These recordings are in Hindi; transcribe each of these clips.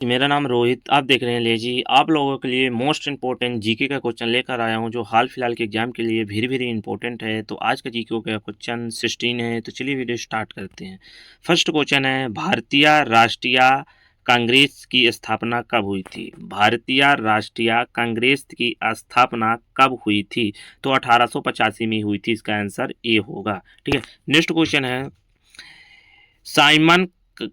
मेरा नाम रोहित, आप देख रहे हैं लेजी। आप लोगों के लिए मोस्ट इम्पोर्टेंट जीके का क्वेश्चन लेकर आया हूं, जो हाल फिलहाल के एग्जाम के लिए वेरी वेरी इंपॉर्टेंट है। तो आज का जीके का क्वेश्चन 16 है, तो चलिए वीडियो स्टार्ट करते हैं। फर्स्ट क्वेश्चन है, भारतीय राष्ट्रीय कांग्रेस की स्थापना कब हुई थी? भारतीय राष्ट्रीय कांग्रेस की स्थापना कब हुई थी? तो 1885 में हुई थी, इसका आंसर ए होगा। ठीक है। नेक्स्ट क्वेश्चन है, साइमन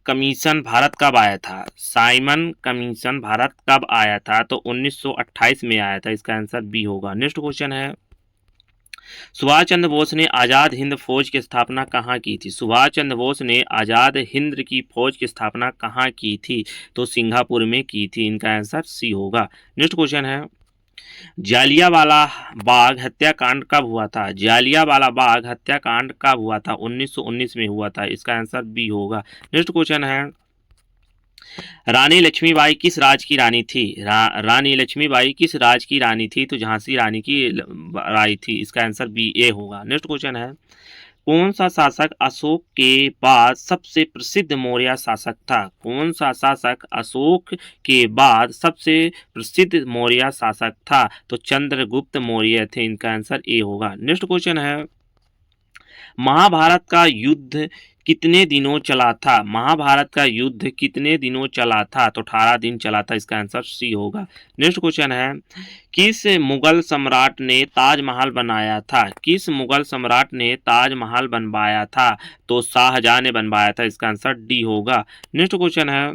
कमीशन भारत कब आया था? साइमन कमीशन भारत कब आया था? तो 1928 में आया था, इसका आंसर बी होगा। नेक्स्ट क्वेश्चन है, सुभाष चंद्र बोस ने आजाद हिंद फौज की स्थापना कहाँ की थी? सुभाष चंद्र बोस ने आजाद हिंद की फौज की स्थापना कहाँ की थी? तो सिंगापुर में की थी, इनका आंसर सी होगा। नेक्स्ट क्वेश्चन है, जालियांवाला बाग हत्याकांड कब हुआ था? जालियांवाला बाग हत्याकांड कब हुआ था? 1919 में हुआ था, इसका आंसर बी होगा। नेक्स्ट क्वेश्चन है, रानी लक्ष्मीबाई किस राज्य की रानी थी? रानी लक्ष्मीबाई किस राज्य की रानी थी? तो झांसी रानी की रानी थी, इसका आंसर बी ए होगा। नेक्स्ट क्वेश्चन है, कौन सा शासक अशोक के बाद सबसे प्रसिद्ध मौर्य शासक था? कौन सा शासक अशोक के बाद सबसे प्रसिद्ध मौर्य शासक था? तो चंद्रगुप्त मौर्य थे, इनका आंसर ए होगा। नेक्स्ट क्वेश्चन है, महाभारत का युद्ध कितने दिनों चला था? महाभारत का युद्ध कितने दिनों चला था? तो 18 दिन चला था, इसका आंसर सी होगा। नेक्स्ट क्वेश्चन है, किस मुगल सम्राट ने ताजमहल बनाया था? किस मुगल सम्राट ने ताजमहल बनवाया था? तो शाहजहां ने बनवाया था, इसका आंसर डी होगा। नेक्स्ट क्वेश्चन है,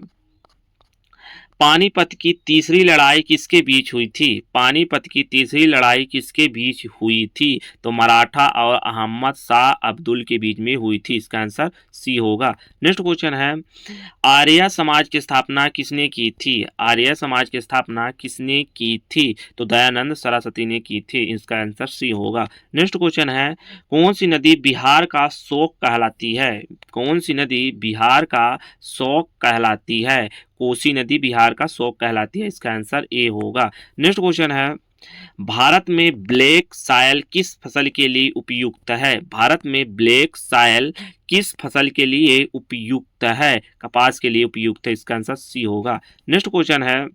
पानीपत की तीसरी लड़ाई किसके बीच हुई थी? पानीपत की तीसरी लड़ाई किसके बीच हुई थी? तो मराठा और अहमद शाह अब्दुल के बीच में हुई थी, इसका आंसर सी होगा। नेक्स्ट क्वेश्चन है, आर्य समाज की स्थापना किसने की थी? आर्य समाज की स्थापना किसने की थी? तो दयानंद सरस्वती ने की थी, इसका आंसर सी होगा। नेक्स्ट क्वेश्चन है, कौन सी नदी बिहार का शोक कहलाती है? कौन सी नदी बिहार का शोक कहलाती है? कोसी नदी बिहार का शोक कहलाती है, इसका आंसर ए होगा। नेक्स्ट क्वेश्चन है, भारत में ब्लैक सॉइल किस फसल के लिए उपयुक्त है? भारत में ब्लैक सॉइल किस फसल के लिए उपयुक्त है? कपास के लिए उपयुक्त है, इसका आंसर सी होगा। नेक्स्ट क्वेश्चन है,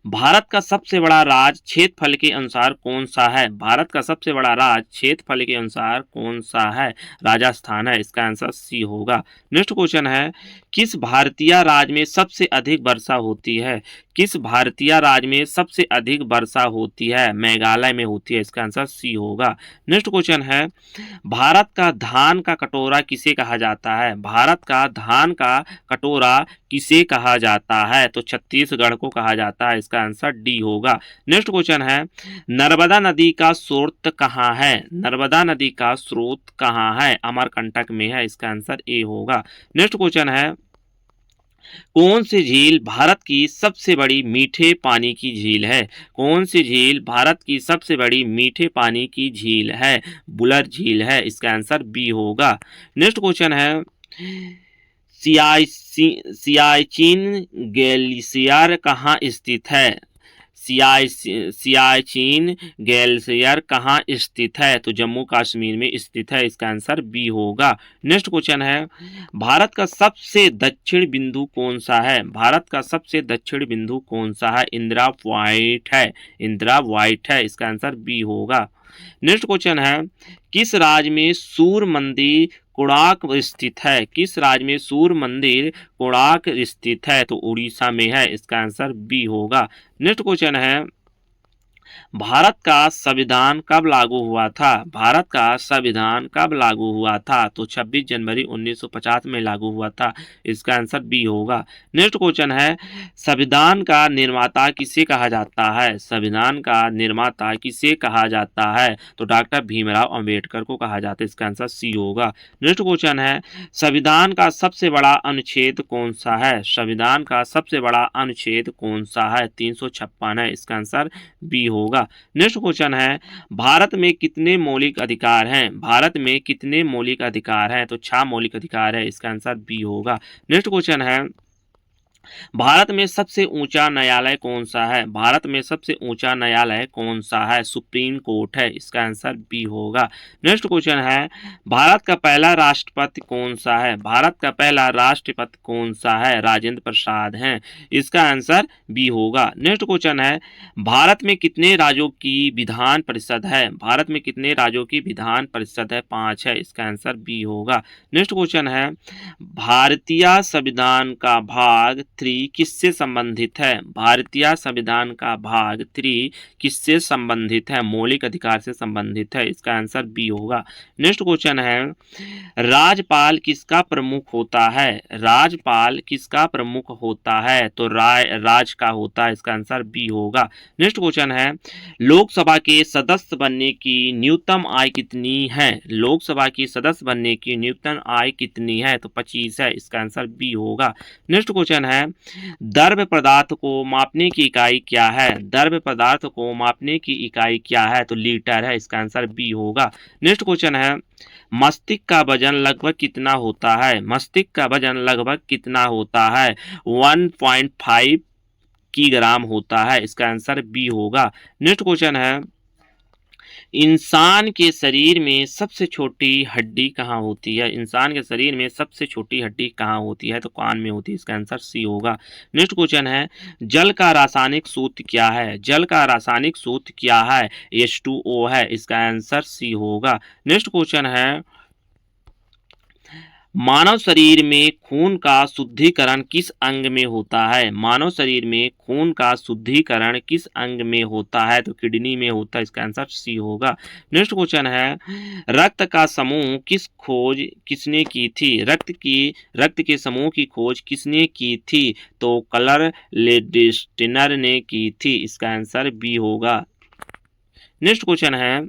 भारत का सबसे बड़ा राज्य क्षेत्रफल के अनुसार कौन सा है? भारत का सबसे बड़ा राज्य क्षेत्रफल के अनुसार कौन सा है? राजस्थान है, इसका आंसर सी होगा। नेक्स्ट क्वेश्चन है, किस भारतीय राज्य में सबसे अधिक वर्षा होती है? किस भारतीय राज्य में सबसे अधिक वर्षा होती है? मेघालय में होती है, इसका आंसर सी होगा। नेक्स्ट क्वेश्चन है, भारत का धान का कटोरा किसे कहा जाता है? भारत का धान का कटोरा किसे कहा जाता है? तो छत्तीसगढ़ को कहा जाता है, इसका आंसर डी होगा। नेक्स्ट क्वेश्चन है, नर्मदा नदी का स्रोत कहाँ है? नर्मदा नदी का स्रोत कहाँ है? अमरकंटक में है, इसका आंसर ए होगा। नेक्स्ट क्वेश्चन है, कौन सी झील भारत की सबसे बड़ी मीठे पानी की झील है? कौन सी झील भारत की सबसे बड़ी मीठे पानी की झील है? बुलर झील है, इसका आंसर बी होगा। नेक्स्ट क्वेश्चन है, सियाचिन ग्लेशियर कहाँ स्थित है? सियाचिन ग्लेशियर कहाँ स्थित है? तो जम्मू कश्मीर में स्थित है, इसका आंसर बी होगा। नेक्स्ट क्वेश्चन है, भारत का सबसे दक्षिण बिंदु कौन सा है? भारत का सबसे दक्षिण बिंदु कौन सा है? इंदिरा पॉइंट है, इंदिरा पॉइंट है, इसका आंसर बी होगा। नेक्स्ट क्वेश्चन है, किस राज्य में सूर्य मंदिर कोणार्क स्थित है? किस राज्य में सूर्य मंदिर कोणार्क स्थित है? तो उड़ीसा में है, इसका आंसर बी होगा। नेक्स्ट क्वेश्चन है, भारत का संविधान कब लागू हुआ था? भारत का संविधान कब लागू हुआ था? तो 26 जनवरी 1950 में लागू हुआ था, इसका आंसर बी होगा। नेक्स्ट क्वेश्चन है, संविधान का निर्माता किसे कहा जाता है? संविधान का निर्माता किसे कहा जाता है? तो डॉक्टर भीमराव अंबेडकर को कहा जाता है, इसका आंसर सी होगा। नेक्स्ट क्वेश्चन है, संविधान का सबसे बड़ा अनुच्छेद कौन सा है? संविधान का सबसे बड़ा अनुच्छेद कौन सा है? 356 है, इसका आंसर बी होगा। नेक्स्ट क्वेश्चन है, भारत में कितने मौलिक अधिकार हैं? भारत में कितने मौलिक अधिकार हैं? तो 6 मौलिक अधिकार है, इसका आंसर बी होगा। नेक्स्ट क्वेश्चन है, भारत में सबसे ऊंचा न्यायालय कौन सा है? भारत में सबसे ऊंचा न्यायालय कौन सा है? सुप्रीम कोर्ट है। इसका आंसर बी होगा। नेक्स्ट क्वेश्चन है, भारत का पहला राष्ट्रपति कौन सा है? भारत का पहला राष्ट्रपति कौन सा है? राजेंद्र प्रसाद हैं। इसका आंसर बी होगा। नेक्स्ट क्वेश्चन है, भारत में कितने राज्यों की विधान परिषद है? भारत में कितने राज्यों की विधान परिषद है? 5 है। इसका आंसर बी होगा। नेक्स्ट क्वेश्चन है, भारतीय संविधान का भाग 3 किससे संबंधित है? भारतीय संविधान का भाग 3 किससे संबंधित है? मौलिक अधिकार से संबंधित है। इसका आंसर बी होगा। नेक्स्ट क्वेश्चन है, राज्यपाल किसका प्रमुख होता है? राज्यपाल किसका प्रमुख होता है? तो राज का होता है। इसका आंसर बी होगा। नेक्स्ट क्वेश्चन है, लोकसभा के सदस्य बनने की न्यूनतम आय कितनी है? लोकसभा की सदस्य बनने की न्यूनतम आय कितनी है? तो 25 है। इसका आंसर बी होगा। नेक्स्ट क्वेश्चन है, द्रव्य पदार्थ को मापने की इकाई क्या है? द्रव्य पदार्थ को मापने की इकाई क्या है? तो लीटर है। इसका आंसर बी होगा। नेक्स्ट क्वेश्चन है, मस्तिष्क का वजन लगभग कितना होता है? मस्तिष्क का वजन लगभग कितना होता है? 1.5 किलोग्राम होता है। इसका आंसर बी होगा। नेक्स्ट क्वेश्चन है, इंसान के शरीर में सबसे छोटी हड्डी कहाँ होती है? इंसान के शरीर में सबसे छोटी हड्डी कहाँ होती है? तो कान में होती है। इसका आंसर सी होगा। नेक्स्ट क्वेश्चन है, जल का रासायनिक सूत्र क्या है? जल का रासायनिक सूत्र क्या है? H2O है। इसका आंसर सी होगा। नेक्स्ट क्वेश्चन है, मानव शरीर में खून का शुद्धिकरण किस अंग में होता है? मानव शरीर में खून का शुद्धिकरण किस अंग में होता है? तो किडनी में होता है। इसका आंसर सी होगा। नेक्स्ट क्वेश्चन है, रक्त का समूह किस खोज किसने की थी? रक्त के समूह की खोज किसने की थी? तो कलर लेडिस्टिनर ने की थी। इसका आंसर बी होगा। नेक्स्ट क्वेश्चन है,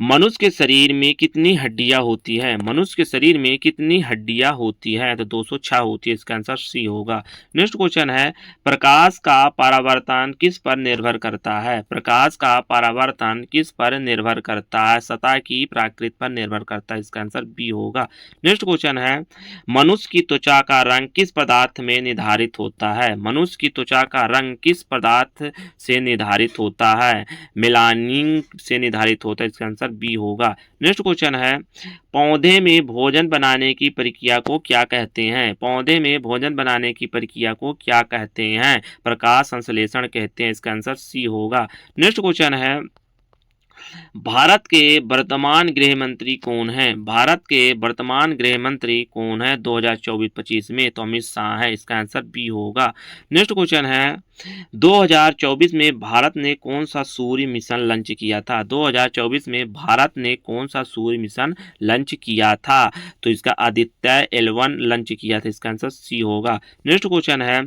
मनुष्य के शरीर में कितनी हड्डियां होती हैं? मनुष्य के शरीर में कितनी हड्डियां होती हैं? तो 206 होती है। इसका आंसर सी होगा। नेक्स्ट क्वेश्चन है, प्रकाश का परावर्तन किस पर निर्भर करता है? प्रकाश का परावर्तन किस पर निर्भर करता है? सतह की प्रकृति पर निर्भर करता है। इसका आंसर बी होगा। नेक्स्ट क्वेश्चन है, मनुष्य की त्वचा का रंग किस पदार्थ में निर्धारित होता है? मनुष्य की त्वचा का रंग किस पदार्थ से निर्धारित होता है? मेलानिन से निर्धारित होता है। इसका आंसर बी होगा। नेक्स्ट क्वेश्चन है, पौधे में भोजन बनाने की प्रक्रिया को क्या कहते हैं? पौधे में भोजन बनाने की प्रक्रिया को क्या कहते हैं? प्रकाश संश्लेषण कहते हैं। इसका आंसर सी होगा। नेक्स्ट क्वेश्चन है, भारत के वर्तमान गृह मंत्री कौन है? भारत के वर्तमान गृह मंत्री कौन है 2024-25 में? तो अमित शाह है। इसका आंसर बी होगा। नेक्स्ट क्वेश्चन है, 2024 में भारत ने कौन सा सूर्य मिशन लॉन्च किया था? 2024 में भारत ने कौन सा सूर्य मिशन लॉन्च किया था? तो इसका आदित्य L1 लॉन्च किया था। इसका आंसर सी होगा। नेक्स्ट क्वेश्चन है,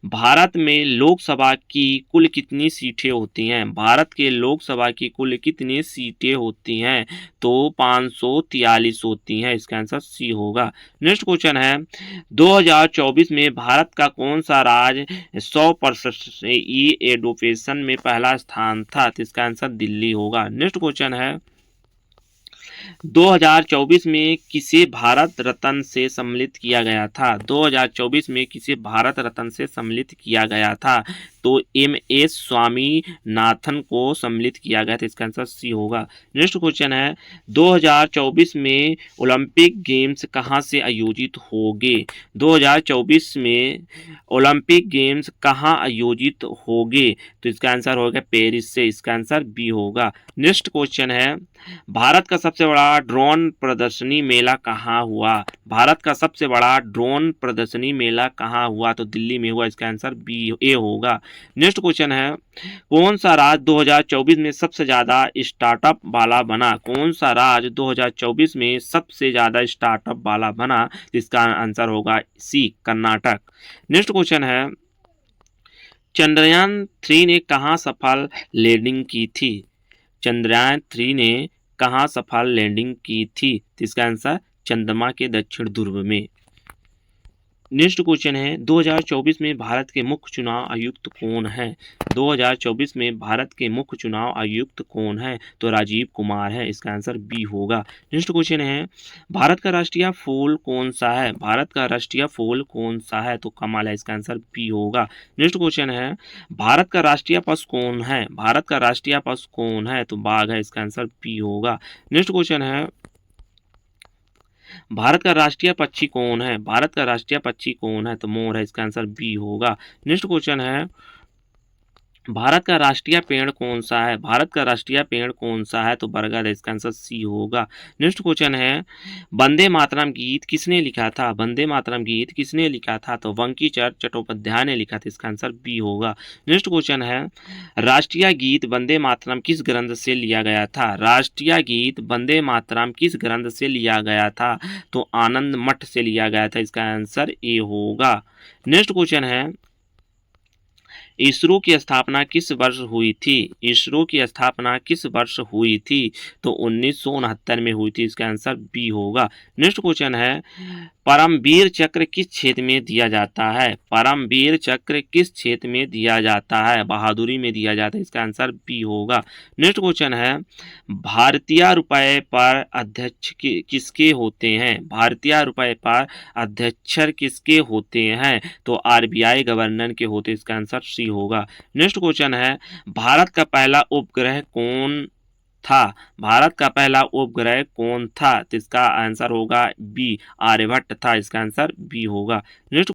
भारत में लोकसभा की कुल कितनी सीटें होती हैं? भारत के लोकसभा की कुल कितनी सीटें होती हैं? तो 543 होती हैं। इसका आंसर सी होगा। नेक्स्ट क्वेश्चन है, 2024 में भारत का कौन सा राज्य 100% ई एडुकेशन में पहला स्थान था? तो इसका आंसर दिल्ली होगा। नेक्स्ट क्वेश्चन है, 2024 में किसे भारत रत्न से सम्मिलित किया गया था? 2024 में किसे भारत रत्न से सम्मिलित किया गया था? तो MS स्वामीनाथन को सम्मिलित किया गया था। इसका आंसर सी होगा। नेक्स्ट क्वेश्चन है, 2024 में ओलंपिक गेम्स कहाँ से आयोजित होंगे? 2024 में ओलंपिक गेम्स कहाँ आयोजित होंगे? तो इसका आंसर होगा पेरिस से। इसका आंसर बी होगा। नेक्स्ट क्वेश्चन है, भारत का सबसे बड़ा ड्रोन प्रदर्शनी मेला कहाँ हुआ? भारत का सबसे बड़ा ड्रोन प्रदर्शनी मेला कहाँ हुआ? तो दिल्ली में हुआ। इसका आंसर बी ए होगा। नेक्स्ट क्वेश्चन है, कौन सा राज्य 2024 में सबसे ज्यादा स्टार्टअप वाला बना? कौन सा राज्य 2024 में सबसे ज्यादा स्टार्टअप वाला बना? इसका आंसर होगा सी कर्नाटक। नेक्स्ट क्वेश्चन है, चंद्रयान 3 ने कहाँ सफल लैंडिंग की थी? चंद्रयान 3 ने कहाँ सफल लैंडिंग की थी? तो इसका आंसर चंद्रमा के दक्षिण ध्रुव में। नेक्स्ट क्वेश्चन है 2024 में भारत के मुख्य चुनाव आयुक्त कौन है? 2024 में भारत के मुख्य चुनाव आयुक्त कौन है? तो राजीव कुमार है, इसका आंसर बी होगा। नेक्स्ट क्वेश्चन है भारत का राष्ट्रीय फूल कौन सा है? भारत का राष्ट्रीय फूल कौन सा है? तो कमल है, इसका आंसर बी होगा। नेक्स्ट क्वेश्चन है भारत का राष्ट्रीय पशु कौन है? भारत का राष्ट्रीय पशु कौन है? तो बाघ है, इसका आंसर बी होगा। नेक्स्ट क्वेश्चन है भारत का राष्ट्रीय पक्षी कौन है? भारत का राष्ट्रीय पक्षी कौन है? तो मोर है, इसका आंसर बी होगा। नेक्स्ट क्वेश्चन है भारत का राष्ट्रीय पेड़ कौन सा है? भारत का राष्ट्रीय पेड़ कौन सा है? तो बरगद है, इसका आंसर सी होगा। नेक्स्ट क्वेश्चन है वंदे मातरम गीत किसने लिखा था? वंदे मातरम गीत किसने लिखा था? तो बंकिम चंद्र चट्टोपाध्याय ने लिखा था, इसका आंसर बी होगा। नेक्स्ट क्वेश्चन है राष्ट्रीय गीत वंदे मातरम किस ग्रंथ से लिया गया था? राष्ट्रीय गीत वंदे मातरम किस ग्रंथ से लिया गया था? तो आनंद मठ से लिया गया था, इसका आंसर ए होगा। नेक्स्ट क्वेश्चन है इसरो की स्थापना किस वर्ष हुई थी? इसरो की स्थापना किस वर्ष हुई थी? तो 1969 में हुई थी, इसका आंसर बी होगा। नेक्स्ट क्वेश्चन है परमवीर चक्र किस क्षेत्र में दिया जाता है? परमवीर चक्र किस क्षेत्र में दिया जाता है? बहादुरी में दिया जाता है, इसका आंसर बी होगा। नेक्स्ट क्वेश्चन है भारतीय रुपए पर अध्यक्ष किसके होते हैं? भारतीय रुपए पर अध्यक्षर किसके होते हैं? तो आरबीआई गवर्नर के होते, इसका आंसर सी होगा। नेक्स्ट क्वेश्चन है भारत का पहला उपग्रह कौन था? भारत का पहला उपग्रह कौन था? तो इसका आंसर होगा बी, आर्यभट्ट था, इसका आंसर बी होगा। नेक्स्ट